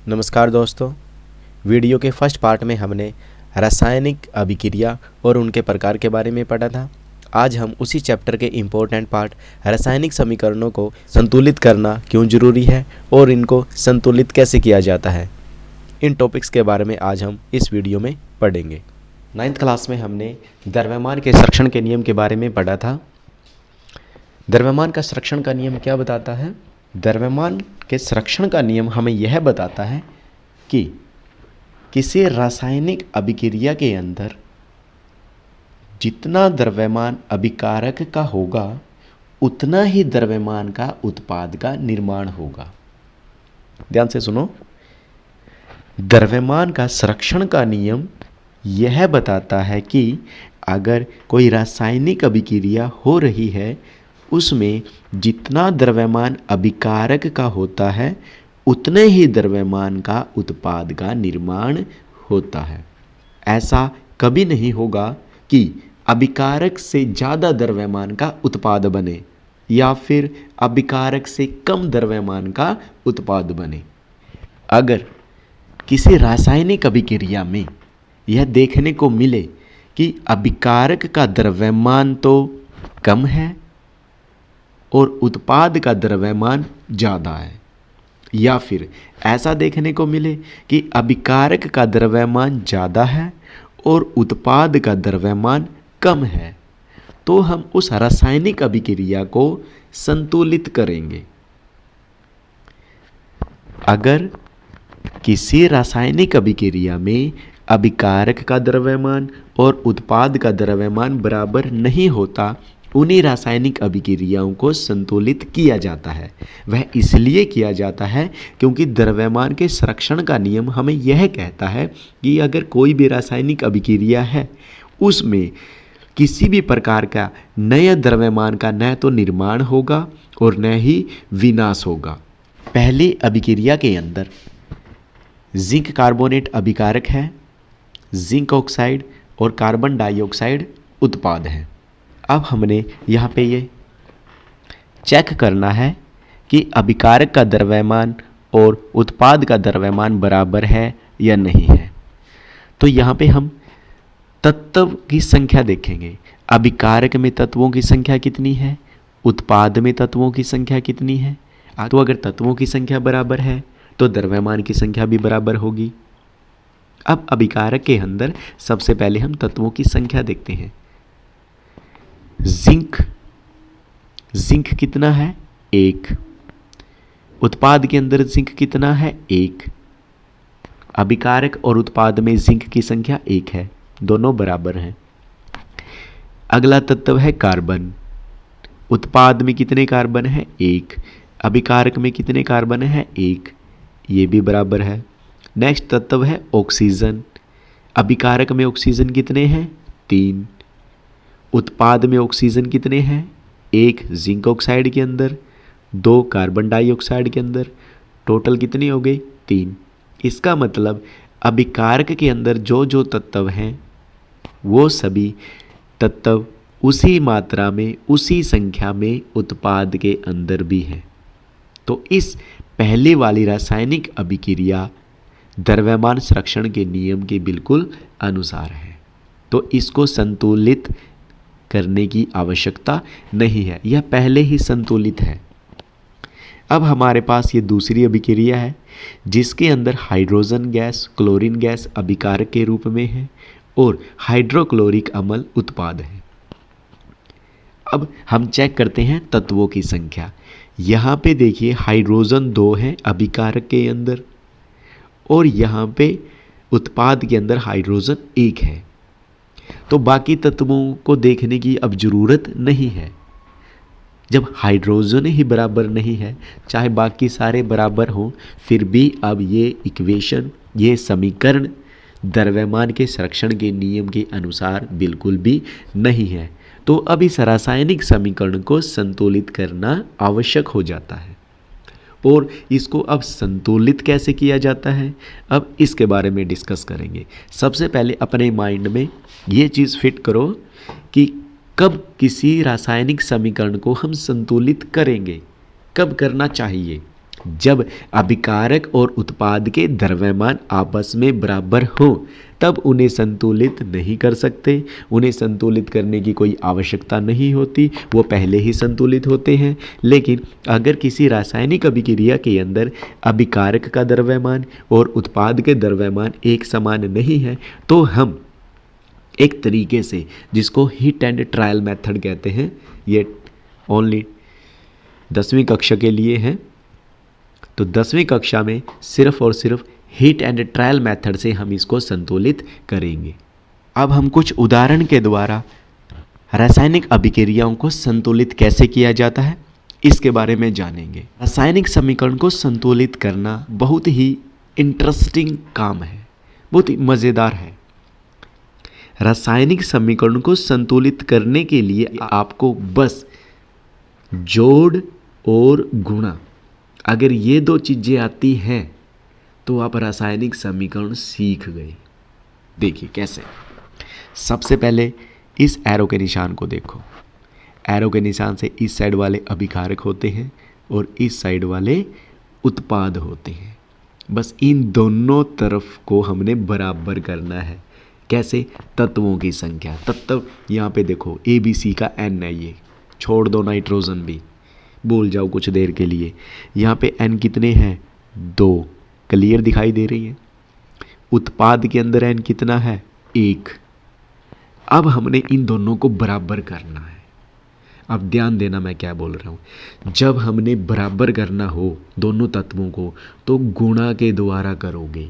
नमस्कार दोस्तों। वीडियो के फर्स्ट पार्ट में हमने रासायनिक अभिक्रिया और उनके प्रकार के बारे में पढ़ा था। आज हम उसी चैप्टर के इम्पोर्टेंट पार्ट रासायनिक समीकरणों को संतुलित करना क्यों जरूरी है और इनको संतुलित कैसे किया जाता है, इन टॉपिक्स के बारे में आज हम इस वीडियो में पढ़ेंगे। 9th क्लास में हमने द्रव्यमान के संरक्षण के नियम के बारे में पढ़ा था। द्रव्यमान का संरक्षण का नियम क्या बताता है? द्रव्यमान के संरक्षण का नियम हमें यह बताता है कि किसी रासायनिक अभिक्रिया के अंदर जितना द्रव्यमान अभिकारक का होगा उतना ही द्रव्यमान का उत्पाद का निर्माण होगा। ध्यान से सुनो, द्रव्यमान का संरक्षण का नियम यह बताता है कि अगर कोई रासायनिक अभिक्रिया हो रही है उसमें जितना द्रव्यमान अभिकारक का होता है उतने ही द्रव्यमान का उत्पाद का निर्माण होता है। ऐसा कभी नहीं होगा कि अभिकारक से ज़्यादा द्रव्यमान का उत्पाद बने या फिर अभिकारक से कम द्रव्यमान का उत्पाद बने। अगर किसी रासायनिक अभिक्रिया में यह देखने को मिले कि अभिकारक का द्रव्यमान तो कम है और उत्पाद का द्रव्यमान ज़्यादा है, या फिर ऐसा देखने को मिले कि अभिकारक का द्रव्यमान ज़्यादा है और उत्पाद का द्रव्यमान कम है, तो हम उस रासायनिक अभिक्रिया को संतुलित करेंगे। अगर किसी रासायनिक अभिक्रिया में अभिकारक का द्रव्यमान और उत्पाद का द्रव्यमान बराबर नहीं होता, उन्हीं रासायनिक अभिक्रियाओं को संतुलित किया जाता है। वह इसलिए किया जाता है क्योंकि द्रव्यमान के संरक्षण का नियम हमें यह कहता है कि अगर कोई भी रासायनिक अभिक्रिया है उसमें किसी भी प्रकार का नए द्रव्यमान का न तो निर्माण होगा और न ही विनाश होगा। पहली अभिक्रिया के अंदर जिंक कार्बोनेट अभिकारक है, जिंक ऑक्साइड और कार्बन डाइऑक्साइड उत्पाद है। अब हमने यहाँ पे ये चेक करना है कि अभिकारक का द्रव्यमान और उत्पाद का द्रव्यमान बराबर है या नहीं है। तो यहाँ पे हम तत्व की संख्या देखेंगे। अभिकारक में तत्वों की संख्या कितनी है, उत्पाद में तत्वों की संख्या कितनी है। तो अगर तत्वों की संख्या बराबर है तो द्रव्यमान की संख्या भी बराबर होगी। अब अभिकारक के अंदर सबसे पहले हम तत्वों की संख्या देखते हैं। जिंक कितना है? 1। उत्पाद के अंदर जिंक कितना है? 1। अभिकारक और उत्पाद में जिंक की संख्या 1 है, दोनों बराबर हैं। अगला तत्व है कार्बन। उत्पाद में कितने कार्बन है? 1। अभिकारक में कितने कार्बन है? 1। ये भी बराबर है। नेक्स्ट तत्व है ऑक्सीजन। अभिकारक में ऑक्सीजन कितने हैं? 3। उत्पाद में ऑक्सीजन कितने हैं? 1 जिंक ऑक्साइड के अंदर, 2 कार्बन डाइऑक्साइड के अंदर, टोटल कितनी हो गई? 3। इसका मतलब अभिकारक के अंदर जो जो तत्व हैं वो सभी तत्व उसी मात्रा में उसी संख्या में उत्पाद के अंदर भी हैं। तो इस पहले वाली रासायनिक अभिक्रिया द्रव्यमान संरक्षण के नियम के बिल्कुल अनुसार है, तो इसको संतुलित करने की आवश्यकता नहीं है, यह पहले ही संतुलित है। अब हमारे पास ये दूसरी अभिक्रिया है जिसके अंदर हाइड्रोजन गैस, क्लोरीन गैस अभिकारक के रूप में है और हाइड्रोक्लोरिक अम्ल उत्पाद है। अब हम चेक करते हैं तत्वों की संख्या। यहाँ पे देखिए हाइड्रोजन 2 है अभिकारक के अंदर और यहाँ पे उत्पाद के अंदर हाइड्रोजन 1 है। तो बाकी तत्वों को देखने की अब ज़रूरत नहीं है। जब हाइड्रोजन ही बराबर नहीं है, चाहे बाकी सारे बराबर हों, फिर भी अब ये इक्वेशन, ये समीकरण द्रव्यमान के संरक्षण के नियम के अनुसार बिल्कुल भी नहीं है। तो अब इस रासायनिक समीकरण को संतुलित करना आवश्यक हो जाता है। और इसको अब संतुलित कैसे किया जाता है, अब इसके बारे में डिस्कस करेंगे। सबसे पहले अपने माइंड में ये चीज़ फिट करो कि कब किसी रासायनिक समीकरण को हम संतुलित करेंगे, कब करना चाहिए। जब अभिकारक और उत्पाद के द्रव्यमान आपस में बराबर हों तब उन्हें संतुलित नहीं कर सकते। उन्हें संतुलित करने की कोई आवश्यकता नहीं होती, वो पहले ही संतुलित होते हैं। लेकिन अगर किसी रासायनिक अभिक्रिया के अंदर अभिकारक का द्रव्यमान और उत्पाद के द्रव्यमान एक समान नहीं है तो हम एक तरीके से, जिसको हीट एंड ट्रायल मेथड कहते हैं, ये ओनली 10वीं कक्षा के लिए है, तो 10वीं कक्षा में सिर्फ और सिर्फ हीट एंड ट्रायल मेथड से हम इसको संतुलित करेंगे। अब हम कुछ उदाहरण के द्वारा रासायनिक अभिक्रियाओं को संतुलित कैसे किया जाता है इसके बारे में जानेंगे। रासायनिक समीकरण को संतुलित करना बहुत ही इंटरेस्टिंग काम है, बहुत ही मज़ेदार है। रासायनिक समीकरण को संतुलित करने के लिए आपको बस जोड़ और गुणा, अगर ये दो चीज़ें आती हैं तो आप रासायनिक समीकरण सीख गए। देखिए कैसे। सबसे पहले इस एरो के निशान को देखो। एरो के निशान से इस साइड वाले अभिकारक होते हैं और इस साइड वाले उत्पाद होते हैं। बस इन दोनों तरफ को हमने बराबर करना है। कैसे? तत्वों की संख्या। तत्व यहाँ पे देखो ABC का N है, ये छोड़ दो नाइट्रोजन भी, बोल जाओ कुछ देर के लिए। यहाँ पे N कितने हैं? 2। क्लियर दिखाई दे रही है। उत्पाद के अंदर N कितना है? 1। अब हमने इन दोनों को बराबर करना है। अब ध्यान देना मैं क्या बोल रहा हूँ। जब हमने बराबर करना हो दोनों तत्वों को तो गुणा के द्वारा करोगे।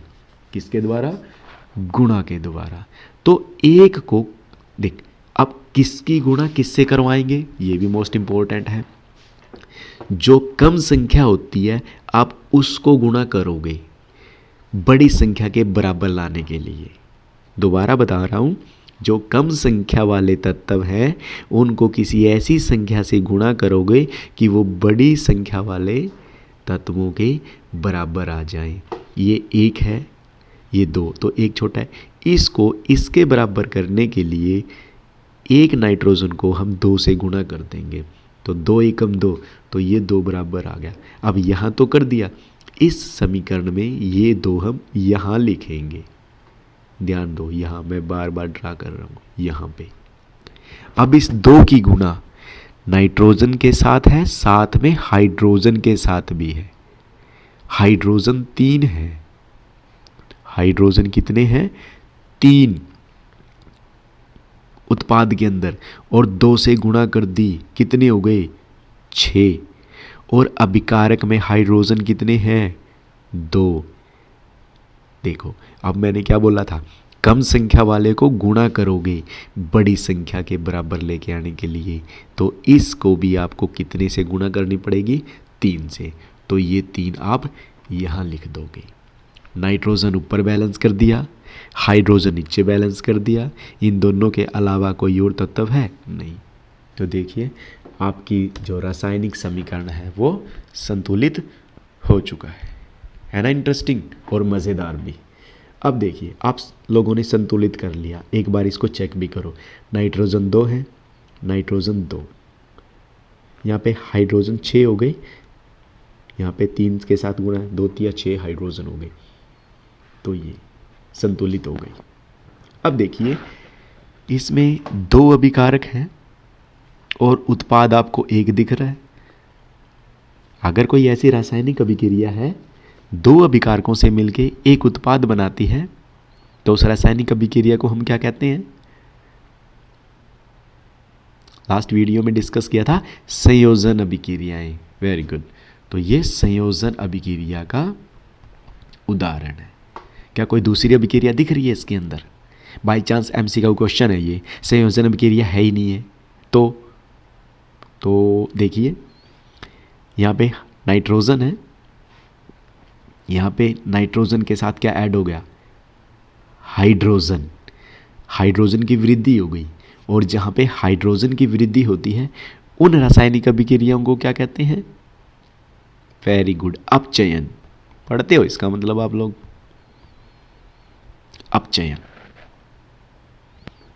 किसके द्वारा? गुणा के द्वारा। तो एक को देख, अब किसकी गुणा किससे करवाएंगे ये भी मोस्ट इंपॉर्टेंट है। जो कम संख्या होती है आप उसको गुणा करोगे बड़ी संख्या के बराबर लाने के लिए। दोबारा बता रहा हूँ, जो कम संख्या वाले तत्व हैं उनको किसी ऐसी संख्या से गुणा करोगे कि वो बड़ी संख्या वाले तत्वों के बराबर आ जाएं। ये 1 है, ये 2, तो 1 छोटा है। इसको इसके बराबर करने के लिए 1 नाइट्रोजन को हम 2 से गुणा कर देंगे, तो 2 एकम 2, तो ये 2 बराबर आ गया। अब यहाँ तो कर दिया, इस समीकरण में ये 2 हम यहाँ लिखेंगे। ध्यान दो, यहाँ मैं बार बार ड्रा कर रहा हूँ यहाँ पे। अब इस 2 की गुणा नाइट्रोजन के साथ है, साथ में हाइड्रोजन के साथ भी है। हाइड्रोजन 3 है। हाइड्रोजन कितने हैं? 3 उत्पाद के अंदर, और 2 से गुणा कर दी, कितने हो गए? 6। और अभिकारक में हाइड्रोजन कितने हैं? 2। देखो अब मैंने क्या बोला था, कम संख्या वाले को गुणा करोगे बड़ी संख्या के बराबर लेके आने के लिए, तो इसको भी आपको कितने से गुणा करनी पड़ेगी? 3 से। तो ये 3 आप यहाँ लिख दोगे। नाइट्रोजन ऊपर बैलेंस कर दिया, हाइड्रोजन नीचे बैलेंस कर दिया। इन दोनों के अलावा कोई और तत्व है? नहीं। तो देखिए आपकी जो रासायनिक समीकरण है वो संतुलित हो चुका है ना। इंटरेस्टिंग और मज़ेदार भी। अब देखिए आप लोगों ने संतुलित कर लिया, एक बार इसको चेक भी करो। नाइट्रोजन 2 है, नाइट्रोजन 2, यहाँ पे हाइड्रोजन 6 हो गई, यहाँ पे 3 के साथ गुणा 2 3 6 हाइड्रोजन हो गए, तो ये संतुलित हो गई। अब देखिए इसमें 2 अभिकारक हैं और उत्पाद आपको 1 दिख रहा है। अगर कोई ऐसी रासायनिक अभिक्रिया है 2 अभिकारकों से मिलके एक उत्पाद बनाती है तो उस रासायनिक अभिक्रिया को हम क्या कहते हैं? लास्ट वीडियो में डिस्कस किया था संयोजन अभिक्रियाएं। Very good. तो ये संयोजन अभिक्रिया का उदाहरण है। क्या कोई दूसरी अभिक्रिया दिख रही है इसके अंदर? बाई चांस MCQ क्वेश्चन है ये, संयोजन अभिक्रिया है ही नहीं है तो देखिए यहाँ पे नाइट्रोजन है, यहाँ पे नाइट्रोजन के साथ क्या ऐड हो गया? हाइड्रोजन। हाइड्रोजन की वृद्धि हो गई, और जहाँ पे हाइड्रोजन की वृद्धि होती है उन रासायनिक अभिक्रियाओं को क्या कहते हैं? वेरी गुड, अपचयन। पढ़ते हो इसका मतलब आप लोग? अपचयन।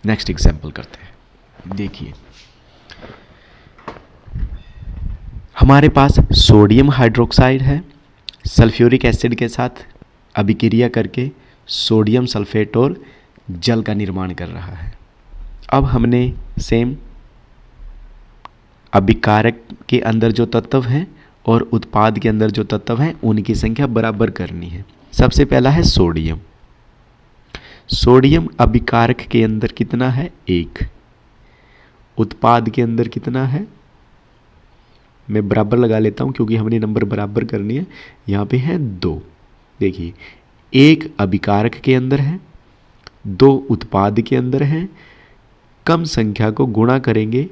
नेक्स्ट एग्जाम्पल करते हैं। देखिए हमारे पास सोडियम हाइड्रोक्साइड है सल्फ्यूरिक एसिड के साथ अभिक्रिया करके सोडियम सल्फेट और जल का निर्माण कर रहा है। अब हमने सेम अभिकारक के अंदर जो तत्व हैं और उत्पाद के अंदर जो तत्व हैं उनकी संख्या बराबर करनी है। सबसे पहला है सोडियम। सोडियम अभिकारक के अंदर कितना है? 1। उत्पाद के अंदर कितना है? मैं बराबर लगा लेता हूं क्योंकि हमने नंबर बराबर करनी है। यहाँ पे है 2। देखिए, 1 अभिकारक के अंदर है, 2 उत्पाद के अंदर है। कम संख्या को गुणा करेंगे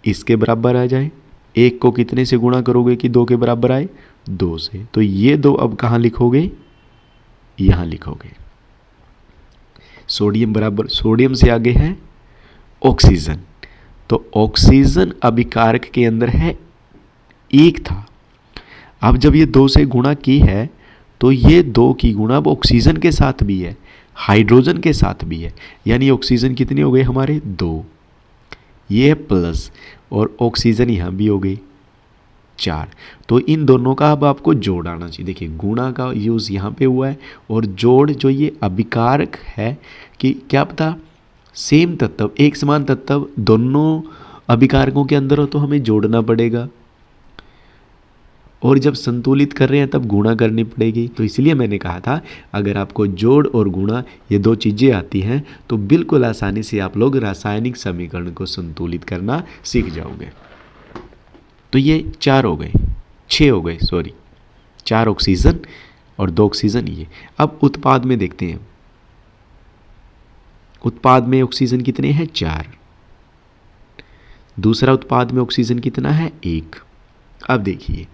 इसके बराबर आ जाए। 1 को कितने से गुणा करोगे कि 2 के बराबर आए? 2 से। तो ये 2 अब कहाँ लिखोगे? यहाँ लिखोगे। सोडियम बराबर, सोडियम से आगे है ऑक्सीजन। तो ऑक्सीजन अभिकारक के अंदर है 1 था। अब जब ये 2 से गुणा की है तो ये 2 की गुणा अब ऑक्सीजन के साथ भी है, हाइड्रोजन के साथ भी है। यानी ऑक्सीजन कितनी हो गई हमारे? 2। ये है प्लस, और ऑक्सीजन यहाँ भी हो गई 4। तो इन दोनों का अब आपको जोड़ आना चाहिए। देखिए, गुणा का यूज़ यहाँ पे हुआ है और जोड़ जो ये अभिकारक है कि क्या पता सेम तत्व, एक समान तत्व दोनों अभिकारकों के अंदर हो तो हमें जोड़ना पड़ेगा, और जब संतुलित कर रहे हैं तब गुणा करनी पड़ेगी। तो इसलिए मैंने कहा था अगर आपको जोड़ और गुणा ये 2 चीज़ें आती हैं तो बिल्कुल आसानी से आप लोग रासायनिक समीकरण को संतुलित करना सीख जाओगे। तो ये 4 हो गए, 6 हो गए, सॉरी, 4 ऑक्सीजन और 2 ऑक्सीजन ये। अब उत्पाद में देखते हैं। उत्पाद में ऑक्सीजन कितने हैं? 4। दूसरा उत्पाद में ऑक्सीजन कितना है? 1। अब देखिए,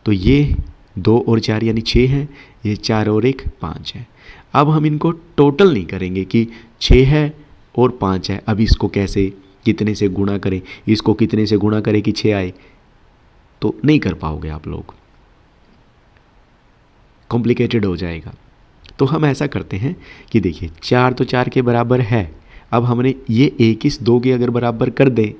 तो ये 2 और 4 यानी 6 हैं, ये 4 और 1 5 है। अब हम इनको टोटल नहीं करेंगे कि 6 है और 5 है। अब इसको कैसे, कितने से गुणा करें, इसको कितने से गुणा करें कि 6 आए, तो नहीं कर पाओगे आप लोग, कॉम्प्लिकेटेड हो जाएगा। तो हम ऐसा करते हैं कि देखिए 4 तो 4 के बराबर है। अब हमने ये 1 इस 2 के अगर बराबर कर दें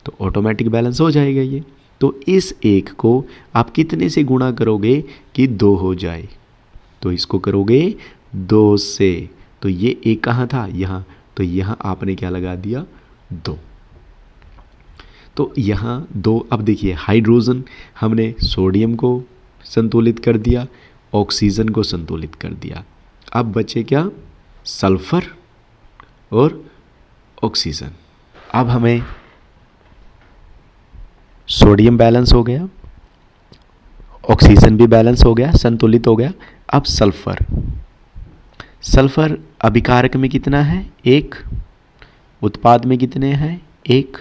तो ऑटोमेटिक बैलेंस हो जाएगा ये। तो इस 1 को आप कितने से गुणा करोगे कि 2 हो जाए? तो इसको करोगे 2 से। तो ये 1 कहाँ था? यहाँ। तो यहाँ आपने क्या लगा दिया? 2। तो यहाँ 2। अब देखिए, हाइड्रोजन हमने सोडियम को संतुलित कर दिया, ऑक्सीजन को संतुलित कर दिया। अब बचे क्या? सल्फर और ऑक्सीजन। अब हमें सोडियम बैलेंस हो गया, ऑक्सीजन भी बैलेंस हो गया, संतुलित हो गया। अब सल्फर, सल्फर अभिकारक में कितना है? 1। उत्पाद में कितने हैं? 1।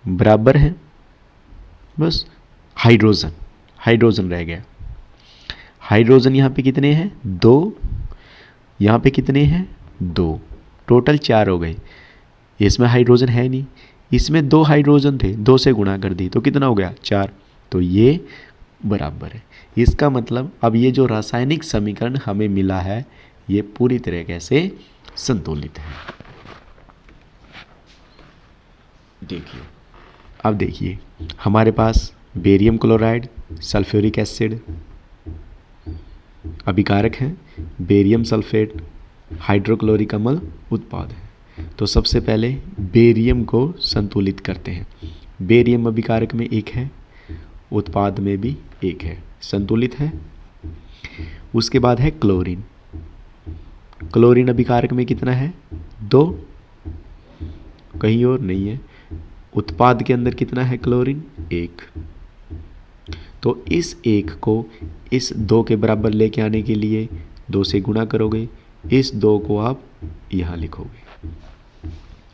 बराबर है, बस हाइड्रोजन, हाइड्रोजन रह गया। हाइड्रोजन यहाँ पे कितने हैं? 2। यहाँ पे कितने हैं? 2। टोटल 4 हो गए। इसमें हाइड्रोजन है नहीं, इसमें 2 हाइड्रोजन थे, 2 से गुणा कर दी तो कितना हो गया? 4। तो ये बराबर है। इसका मतलब अब ये जो रासायनिक समीकरण हमें मिला है ये पूरी तरीके से संतुलित है। देखिए, अब देखिए हमारे पास बेरियम क्लोराइड, सल्फ्यूरिक एसिड अभिकारक हैं, बेरियम सल्फेट, हाइड्रोक्लोरिक अम्ल उत्पाद है। तो सबसे पहले बेरियम को संतुलित करते हैं। बेरियम अभिकारक में 1 है, उत्पाद में भी 1 है, संतुलित है। उसके बाद है क्लोरीन। क्लोरीन अभिकारक में कितना है? 2, कहीं और नहीं है। उत्पाद के अंदर कितना है क्लोरीन? 1। तो इस 1 को इस 2 के बराबर लेके आने के लिए 2 से गुणा करोगे। इस 2 को आप यहाँ लिखोगे।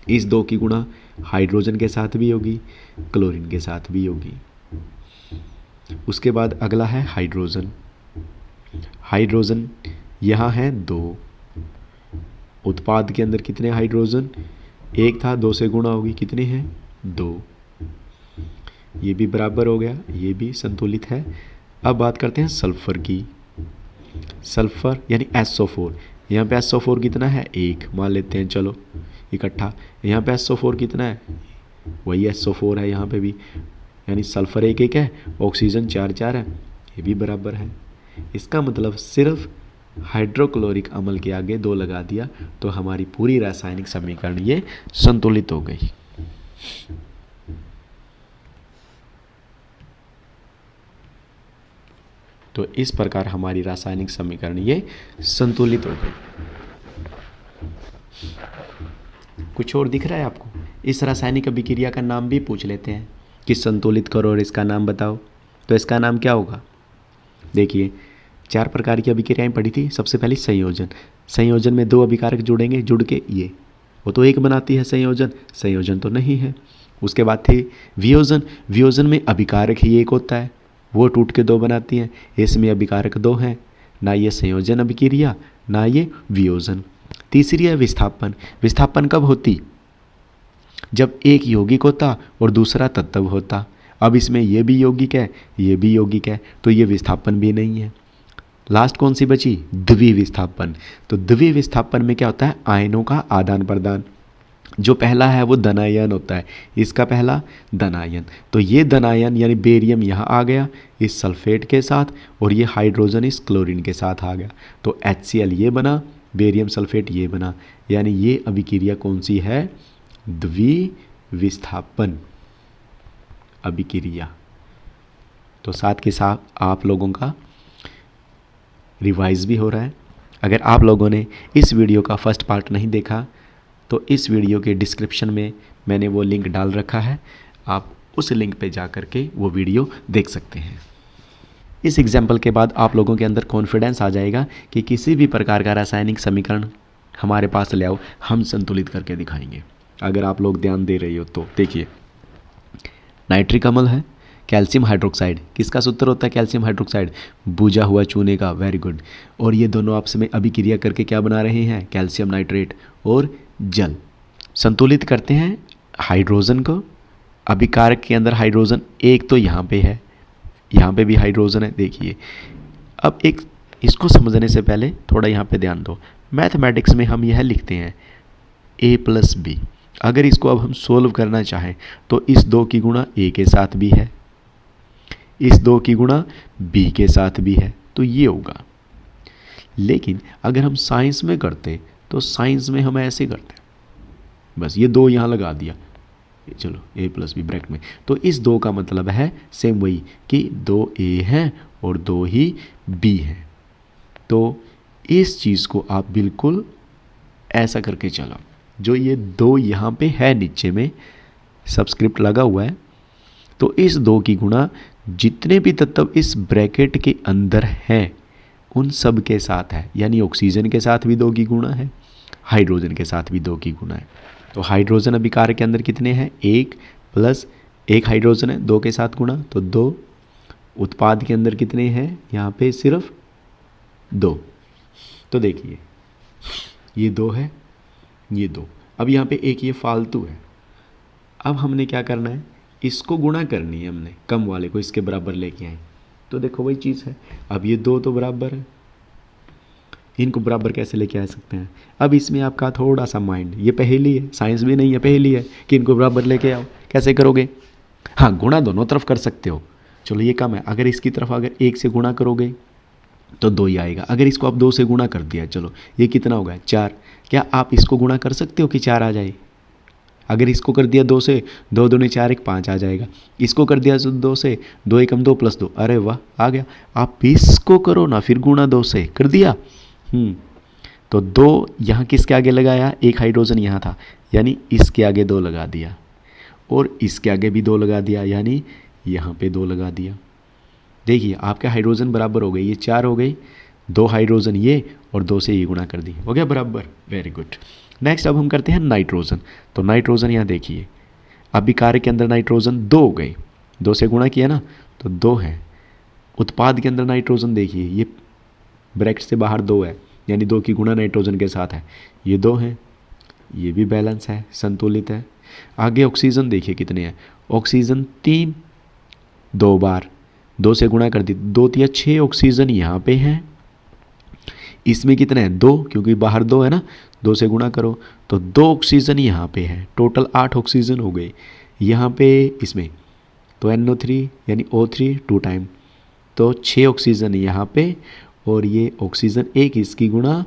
इस 2 की गुणा हाइड्रोजन के साथ भी होगी, क्लोरीन के साथ भी होगी। उसके बाद अगला है हाइड्रोजन। हाइड्रोजन यहाँ है 2। उत्पाद के अंदर कितने हाइड्रोजन? 1 था, 2 से गुणा होगी, कितने हैं? 2। ये भी बराबर हो गया, ये भी संतुलित है। अब बात करते हैं सल्फर की। सल्फर यानी SO4। यहाँ पे SO4 कितना है? 1 मान लेते हैं, चलो इकट्ठा। यहाँ पे SO4 कितना है? वही SO4 है यहाँ पे भी, यानी सल्फर 1 1 है, ऑक्सीजन 4 4 है। ये भी बराबर है। इसका मतलब सिर्फ हाइड्रोक्लोरिक अम्ल के आगे 2 लगा दिया तो हमारी पूरी रासायनिक समीकरण ये संतुलित हो गई। तो इस प्रकार हमारी रासायनिक समीकरण ये संतुलित हो गई। कुछ और दिख रहा है आपको? इस रासायनिक अभिक्रिया का नाम भी पूछ लेते हैं कि संतुलित करो और इसका नाम बताओ। तो इसका नाम क्या होगा? देखिए 4 प्रकार की अभिक्रियाएं पढ़ी थी। सबसे पहले संयोजन। संयोजन में 2 अभिकारक जुड़ेंगे, जुड़ के ये वो तो एक बनाती है संयोजन, संयोजन तो नहीं है। उसके बाद थी वियोजन। वियोजन में अभिकारक ही एक होता है, वो टूट के 2 बनाती हैं। इसमें अभिकारक 2 हैं, ना ये संयोजन अभिक्रिया ना ये वियोजन। तीसरी है विस्थापन। विस्थापन कब होती? जब एक यौगिक होता और दूसरा तत्व होता। अब इसमें ये भी यौगिक है ये भी यौगिक है तो ये विस्थापन भी नहीं है। लास्ट कौन सी बची? द्विविस्थापन। तो द्विविस्थापन में क्या होता है? आयनों का आदान प्रदान। जो पहला है वो धनायन होता है, इसका पहला धनायन। तो ये धनायन यानी बेरियम यहाँ आ गया इस सल्फेट के साथ और ये हाइड्रोजन इस क्लोरीन के साथ आ गया। तो HCl ये बना, बेरियम सल्फेट ये बना, यानी ये अभिक्रिया कौन सी है? द्विविस्थापन अभिक्रिया। तो साथ के साथ आप लोगों का रिवाइज भी हो रहा है। अगर आप लोगों ने इस वीडियो का फर्स्ट पार्ट नहीं देखा तो इस वीडियो के डिस्क्रिप्शन में मैंने वो लिंक डाल रखा है, आप उस लिंक पे जा कर के वो वीडियो देख सकते हैं। इस एग्जाम्पल के बाद आप लोगों के अंदर कॉन्फिडेंस आ जाएगा कि किसी भी प्रकार का रासायनिक समीकरण हमारे पास ले आओ, हम संतुलित करके दिखाएंगे। अगर आप लोग ध्यान दे रहे हो तो देखिए, नाइट्रिक अम्ल है, कैल्शियम हाइड्रोक्साइड। किसका सूत्र होता है कैल्शियम हाइड्रोक्साइड? बुझा हुआ चूने का। Very good. और ये दोनों आपस में अभिक्रिया करके क्या बना रहे हैं? कैल्शियम नाइट्रेट और जल। संतुलित करते हैं हाइड्रोजन को। अभिकारक के अंदर हाइड्रोजन एक तो यहाँ पे है, यहाँ पे भी हाइड्रोजन है। देखिए अब एक इसको समझने से पहले थोड़ा यहाँ पे ध्यान दो। मैथमेटिक्स में हम यह लिखते हैं A+B। अगर इसको अब हम सोल्व करना चाहें तो इस 2 की गुणा A के साथ भी है, इस 2 की गुणा B के साथ भी है, तो ये होगा। लेकिन अगर हम साइंस में करते तो साइंस में हम ऐसे करते, बस ये 2 यहाँ लगा दिया, चलो A+B ब्रैकेट में। तो इस 2 का मतलब है सेम वही कि 2 A हैं और 2 ही B हैं। तो इस चीज़ को आप बिल्कुल ऐसा करके चलो। जो ये 2 यहाँ पे है नीचे में सबस्क्रिप्ट लगा हुआ है, तो इस 2 की गुणा जितने भी तत्व इस ब्रैकेट के अंदर हैं उन सब के साथ है। यानी ऑक्सीजन के साथ भी 2 की गुणा है, हाइड्रोजन के साथ भी 2 की गुणा है। तो हाइड्रोजन अभिकारक के अंदर कितने हैं? 1 + 1 हाइड्रोजन है, 2 के साथ गुणा तो 2। उत्पाद के अंदर कितने हैं? यहाँ पे सिर्फ 2। तो देखिए ये 2 है, ये 2। अब यहाँ पे एक ये फालतू है। अब हमने क्या करना है? इसको गुणा करनी है हमने, कम वाले को इसके बराबर लेके आए। तो देखो वही चीज़ है। अब ये 2 तो बराबर है, इनको बराबर कैसे लेके आ सकते हैं? अब इसमें आपका थोड़ा सा माइंड, ये पहेली है, साइंस भी नहीं है, पहेली है कि इनको बराबर लेके आओ। कैसे करोगे? हाँ, गुणा दोनों तरफ कर सकते हो। चलो ये कम है, अगर इसकी तरफ अगर 1 से गुणा करोगे तो 2 ही आएगा। अगर इसको आप 2 से गुणा कर दिया, चलो ये कितना होगा? 4। क्या आप इसको गुणा कर सकते हो कि 4 आ जाए? अगर इसको कर दिया 2 से, 2 दूनी 4 1 5 आ जाएगा। इसको कर दिया 2 से, 2 1 2 + 2, अरे वाह आ गया। आप इसको करो ना फिर गुणा 2 से कर दिया। तो 2 यहाँ किसके आगे लगाया? 1 हाइड्रोजन यहाँ था, यानी इसके आगे 2 लगा दिया, और इसके आगे भी 2 लगा दिया, यानी यहाँ पे 2 लगा दिया। देखिए आपके हाइड्रोजन बराबर हो गए, ये 4 हो गई, 2 हाइड्रोजन ये और 2 से ये गुणा कर दी, हो गया बराबर। Very good. नेक्स्ट अब हम करते हैं नाइट्रोजन। तो नाइट्रोजन यहाँ देखिए, अभिकारक के अंदर नाइट्रोजन 2 हो गई, 2 से गुणा किया ना तो 2 है। उत्पाद के अंदर नाइट्रोजन देखिए, ये ब्रैकेट से बाहर 2 है, यानी 2 की गुणा नाइट्रोजन के साथ है, ये 2 है, ये भी बैलेंस है, संतुलित है। आगे ऑक्सीजन देखिए कितने हैं? ऑक्सीजन 3, 2 बार 2 से गुणा कर दी, 2 × 6 ऑक्सीजन यहाँ पे हैं। इसमें कितने हैं? 2, क्योंकि बाहर 2 है ना, 2 से गुणा करो तो 2 ऑक्सीजन यहाँ पे है। टोटल 8 ऑक्सीजन हो गए यहाँ पे इसमें। तो NO3 यानी O3 2 टाइम, तो 6 ऑक्सीजन यहाँ पे और ये ऑक्सीजन 1 इसकी गुणा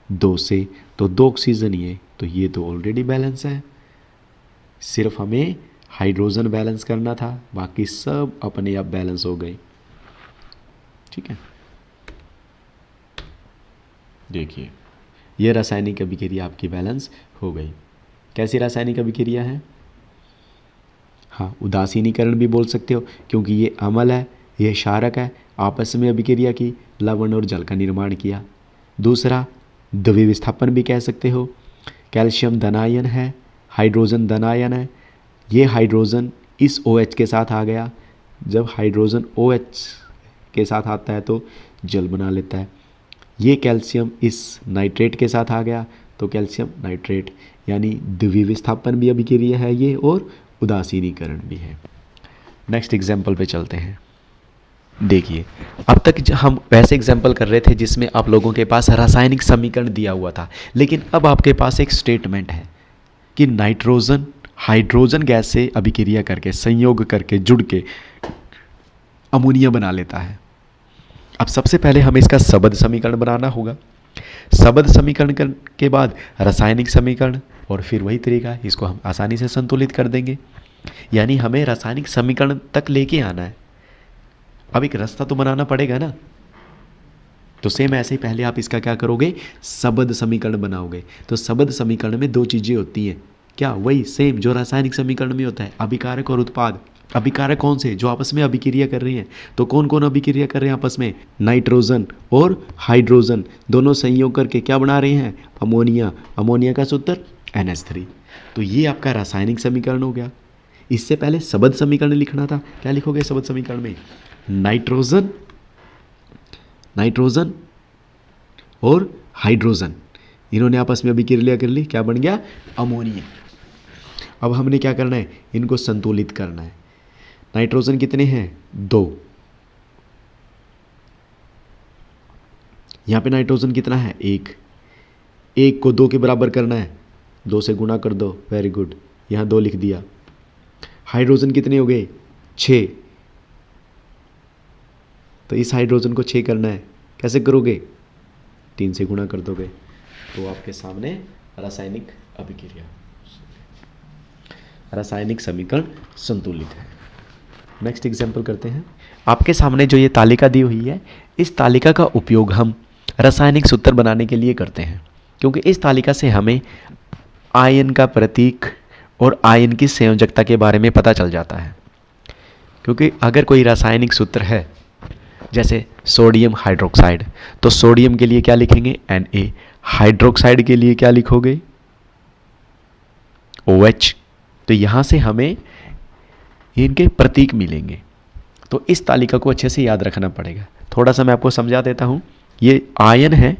2 से, तो 2 ऑक्सीजन ये, तो ये तो ऑलरेडी बैलेंस है। सिर्फ हमें हाइड्रोजन बैलेंस करना था, बाकी सब अपने आप बैलेंस हो गए। ठीक है, देखिए ये रासायनिक अभिक्रिया आपकी बैलेंस हो गई। कैसी रासायनिक अभिक्रिया है? हाँ, उदासीनीकरण भी बोल सकते हो, क्योंकि ये अम्ल है, ये क्षारक है, आपस में अभिक्रिया की, लवण और जल का निर्माण किया। दूसरा द्वितीय विस्थापन भी कह सकते हो। कैल्शियम धनायन है, हाइड्रोजन धनायन है, ये हाइड्रोजन इस OH के साथ आ गया। जब हाइड्रोजन OH के साथ आता है तो जल बना लेता है। ये कैल्शियम इस नाइट्रेट के साथ आ गया तो कैल्शियम नाइट्रेट, यानी द्वितीय विस्थापन भी अभिक्रिया है ये, और उदासीनीकरण भी है। नेक्स्ट एग्जाम्पल पे चलते हैं। देखिए, अब तक हम वैसे एग्जाम्पल कर रहे थे जिसमें आप लोगों के पास रासायनिक समीकरण दिया हुआ था, लेकिन अब आपके पास एक स्टेटमेंट है कि नाइट्रोजन हाइड्रोजन गैस से अभिक्रिया करके, संयोग करके, जुड़ के अमोनिया बना लेता है। अब सबसे पहले हमें इसका सबद समीकरण बनाना होगा। सबद समीकरण के बाद रासायनिक समीकरण, और फिर वही तरीका है, इसको हम आसानी से संतुलित कर देंगे। यानी हमें रासायनिक समीकरण तक लेके आना है। अब एक रास्ता तो बनाना पड़ेगा ना, तो सेम ऐसे ही पहले आप इसका क्या करोगे, सबद समीकरण बनाओगे। तो सबद समीकरण में 2 चीज़ें होती हैं, क्या? वही सेम जो रासायनिक समीकरण में होता है, अभिकारक और उत्पाद। अभिकारक कौन से? जो आपस में अभिक्रिया कर रही हैं। तो कौन कौन अभिक्रिया कर रहे हैं आपस में? नाइट्रोजन और हाइड्रोजन दोनों संयोग करके क्या बना रहे हैं? अमोनिया। अमोनिया का सूत्र NH3। तो ये आपका रासायनिक समीकरण हो गया। इससे पहले सबद समीकरण लिखना था। क्या लिखोगे सबद समीकरण में? नाइट्रोजन, नाइट्रोजन और हाइड्रोजन, इन्होंने आपस में अभिक्रिया कर ली, क्या बन गया? अमोनिया। अब हमने क्या करना है? इनको संतुलित करना है। नाइट्रोजन कितने हैं? 2। यहाँ पे नाइट्रोजन कितना है? 1। 1 को 2 के बराबर करना है, 2 से गुणा कर दो, वेरी गुड, यहाँ 2 लिख दिया। हाइड्रोजन कितने हो गए? 6। तो इस हाइड्रोजन को 6 करना है, कैसे करोगे? 3 से गुणा कर दोगे, तो आपके सामने रासायनिक अभिक्रिया, रासायनिक समीकरण संतुलित है। नेक्स्ट एग्जाम्पल करते हैं। आपके सामने जो ये तालिका दी हुई है, इस तालिका का उपयोग हम रासायनिक सूत्र बनाने के लिए करते हैं, क्योंकि इस तालिका से हमें आयन का प्रतीक और आयन की संयोजकता के बारे में पता चल जाता है। क्योंकि अगर कोई रासायनिक सूत्र है, जैसे सोडियम हाइड्रोक्साइड, तो सोडियम के लिए क्या लिखेंगे? Na। हाइड्रोक्साइड के लिए क्या लिखोगे? OH। तो यहाँ से हमें इनके प्रतीक मिलेंगे। तो इस तालिका को अच्छे से याद रखना पड़ेगा। थोड़ा सा मैं आपको समझा देता हूँ। ये आयन है,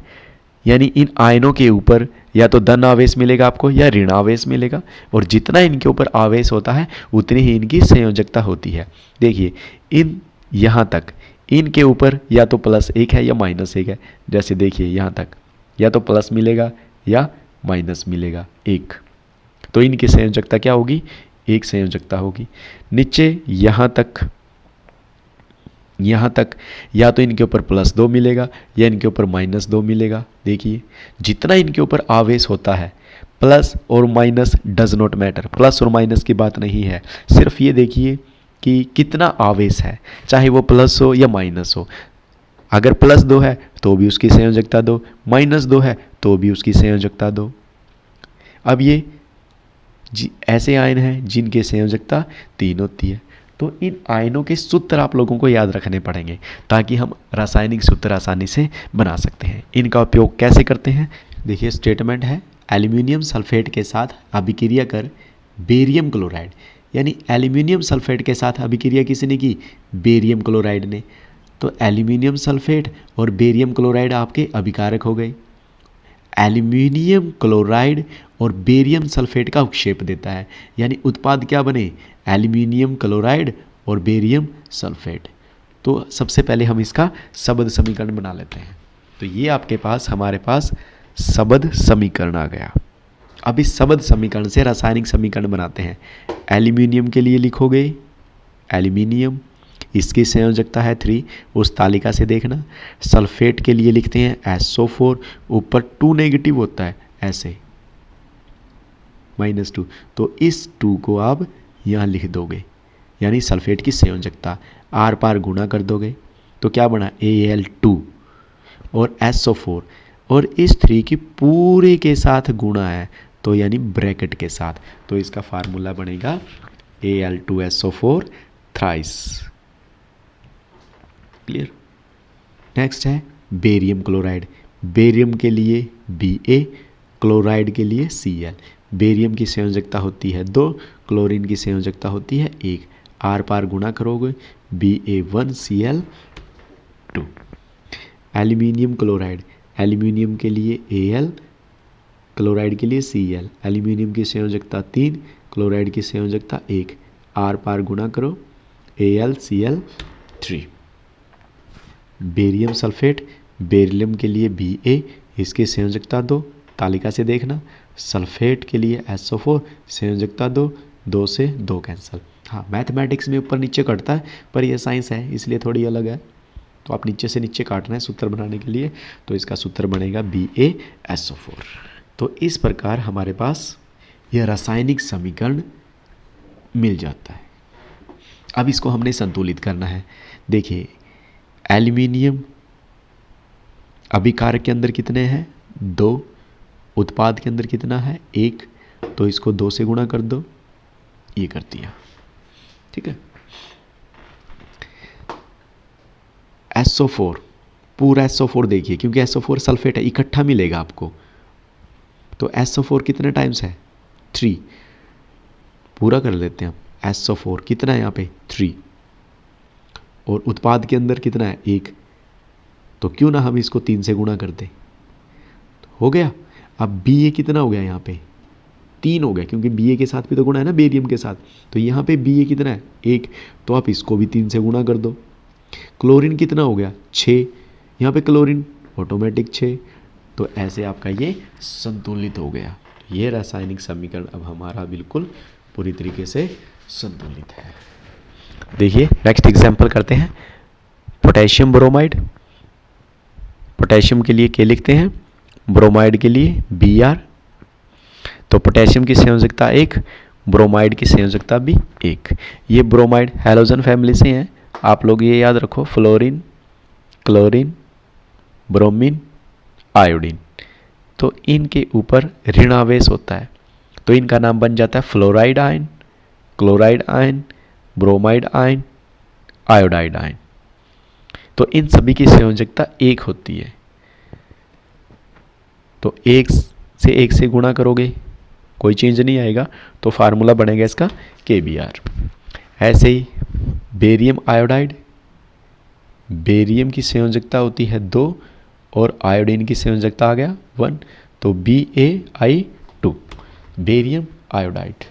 यानी इन आयनों के ऊपर या तो धन आवेश मिलेगा आपको या ऋण आवेश मिलेगा, और जितना इनके ऊपर आवेश होता है उतनी ही इनकी संयोजकता होती है। देखिए, इन यहाँ तक इनके ऊपर या तो +1 है या -1 है। जैसे देखिए यहाँ तक या तो प्लस मिलेगा या माइनस मिलेगा 1, तो इनकी संयोजकता क्या होगी? 1 संयोजकता होगी। नीचे यहाँ तक या तो इनके ऊपर +2 मिलेगा या इनके ऊपर -2 मिलेगा। देखिए, जितना इनके ऊपर आवेश होता है, प्लस और minus does not matter, plus और माइनस की बात नहीं है, सिर्फ ये देखिए कि कितना आवेश है, चाहे वो प्लस हो या माइनस हो। अगर +2 है तो भी उसकी संयोजकता 2, -2 है तो भी उसकी संयोजकता 2। अब ये ऐसे आयन हैं जिनकी संयोजकता 3 होती है। तो इन आयनों के सूत्र आप लोगों को याद रखने पड़ेंगे ताकि हम रासायनिक सूत्र आसानी से बना सकते हैं। इनका उपयोग कैसे करते हैं? देखिए, स्टेटमेंट है, एल्यूमिनियम सल्फेट के साथ अभिक्रिया कर बेरियम क्लोराइड, यानी एल्यूमिनियम सल्फेट के साथ अभिक्रिया किसने की? बेरियम क्लोराइड ने। तो एल्यूमिनियम सल्फेट और बेरियम क्लोराइड आपके अभिकारक हो गए। एल्यूमिनियम क्लोराइड और बेरियम सल्फेट का उपक्षेप देता है, यानी उत्पाद क्या बने? एल्यूमिनियम क्लोराइड और बेरियम सल्फेट। तो सबसे पहले हम इसका सबद समीकरण बना लेते हैं। तो ये आपके पास, हमारे पास सबद समीकरण आ गया। अब इस सबद समीकरण से रासायनिक समीकरण बनाते हैं। एल्यूमिनियम के लिए लिखोगे एल्यूमिनियम, इसकी संयोजकता है 3, उस तालिका से देखना। सल्फेट के लिए लिखते हैं SO4, ऊपर 2 नेगेटिव होता है ऐसे -2, तो इस 2 को आप यहाँ लिख दोगे, यानी सल्फेट की संयोजकता। आर पार गुणा कर दोगे तो क्या बना Al2 और SO4, और इस 3 की पूरे के साथ गुणा है तो यानी ब्रैकेट के साथ, तो इसका फार्मूला बनेगा Al2SO4 थ्राइस। क्लियर। नेक्स्ट है बेरियम क्लोराइड। बेरियम के लिए Ba, क्लोराइड के लिए Cl। बेरियम की संयोजकता होती है 2, क्लोरीन की संयोजकता होती है 1। आर पार गुणा करोगे Ba1Cl2। Aluminium chloride. एल्यूमिनियम के लिए Al, क्लोराइड के लिए Cl। एल्यूमिनियम की संयोजकता 3, क्लोराइड की संयोजकता 1। आर पार गुणा करो AlCl3। Barium sulphate. बेरिलियम के लिए Ba, इसकी संयोजकता 2, तालिका से देखना। सल्फेट के लिए SO4, संयोजकता 2, 2 से 2 कैंसिल। हाँ, मैथमेटिक्स में ऊपर नीचे कटता है, पर यह साइंस है इसलिए थोड़ी अलग है, तो आप नीचे से नीचे काटना है सूत्र बनाने के लिए, तो इसका सूत्र बनेगा BaSO4। तो इस प्रकार हमारे पास यह रासायनिक समीकरण मिल जाता है। अब इसको हमने संतुलित करना है। देखिए, एल्यूमिनियम अभिकारक के अंदर कितने हैं 2, उत्पाद के अंदर कितना है 1, तो इसको 2 से गुणा कर दो, ये कर दिया। ठीक है। SO4, पूरा SO4 देखिए, क्योंकि SO4 सल्फेट है, इकट्ठा मिलेगा आपको, तो SO4 कितने टाइम्स है 3, पूरा कर लेते हैं हम। SO4 कितना है यहाँ पे 3, और उत्पाद के अंदर कितना है 1, तो क्यों ना हम इसको 3 से गुणा कर दें, तो हो गया। अब Ba कितना हो गया यहाँ पे 3 हो गया, क्योंकि Ba के साथ भी तो गुणा है ना बेरियम के साथ, तो यहाँ पे Ba कितना है 1, तो आप इसको भी 3 से गुणा कर दो। क्लोरीन कितना हो गया 6, यहाँ पे क्लोरीन ऑटोमेटिक 6, तो ऐसे आपका ये संतुलित हो गया। ये रासायनिक समीकरण अब हमारा बिल्कुल पूरी तरीके से संतुलित है। देखिए नेक्स्ट एग्जाम्पल करते हैं। Potassium bromide. पोटेशियम के लिए K लिखते हैं, ब्रोमाइड के लिए Br। तो पोटेशियम की संयोजकता 1, ब्रोमाइड की संयोजकता भी 1। ये ब्रोमाइड हैलोजन फैमिली से हैं, आप लोग ये याद रखो, फ्लोरीन, क्लोरीन, ब्रोमीन, आयोडीन। तो इनके ऊपर ऋणावेश होता है, तो इनका नाम बन जाता है fluoride ion, chloride ion, bromide ion, iodide ion. तो इन सभी की संयोजकता 1 होती है, तो 1 से गुणा करोगे कोई चेंज नहीं आएगा, तो फार्मूला बनेगा इसका KBr। ऐसे ही बेरियम आयोडाइड। बेरियम की संयोजकता होती है 2 और आयोडीन की संयोजकता आ गया 1, तो BaI2, बेरियम आयोडाइड।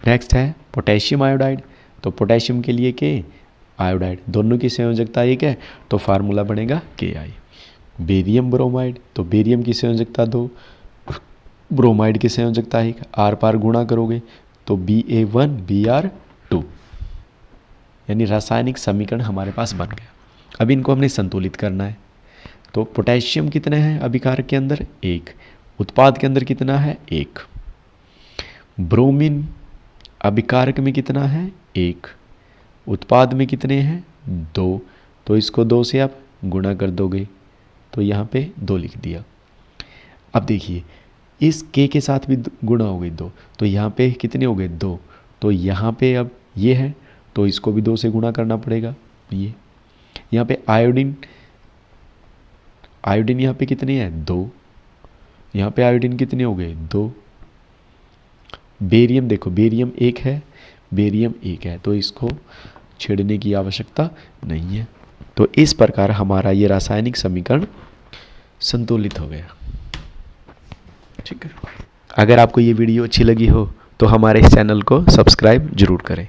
नेक्स्ट है पोटेशियम आयोडाइड। तो पोटेशियम के लिए K, आयोडाइड, दोनों की संयोजकता 1 है, तो फार्मूला बनेगा KI। Barium bromide. तो बेरियम की संयोजकता 2, ब्रोमाइड की संयोजकता 1, आर पार गुणा करोगे तो Ba1 Br2, यानी रासायनिक समीकरण हमारे पास बन गया। अब इनको हमने संतुलित करना है। तो पोटेशियम कितने हैं अभिकारक के अंदर 1, उत्पाद के अंदर कितना है 1। ब्रोमीन अभिकारक में कितना है 1, उत्पाद में कितने हैं 2, तो इसको 2 से आप गुणा कर दोगे, तो यहाँ पे 2 लिख दिया। अब देखिए इस K के साथ भी गुणा हो गई 2, तो यहाँ पे कितने हो गए 2, तो यहाँ पे अब ये है, तो इसको भी 2 से गुणा करना पड़ेगा। ये यहाँ पे आयोडीन, आयोडीन यहाँ पे कितने हैं 2, यहाँ पे आयोडीन कितने हो गए 2। बेरियम देखो, बेरियम 1 है, बेरियम 1 है, तो इसको छेड़ने की आवश्यकता नहीं है। तो इस प्रकार हमारा ये रासायनिक समीकरण संतुलित हो गया। ठीक है। अगर आपको ये वीडियो अच्छी लगी हो तो हमारे इस चैनल को सब्सक्राइब जरूर करें।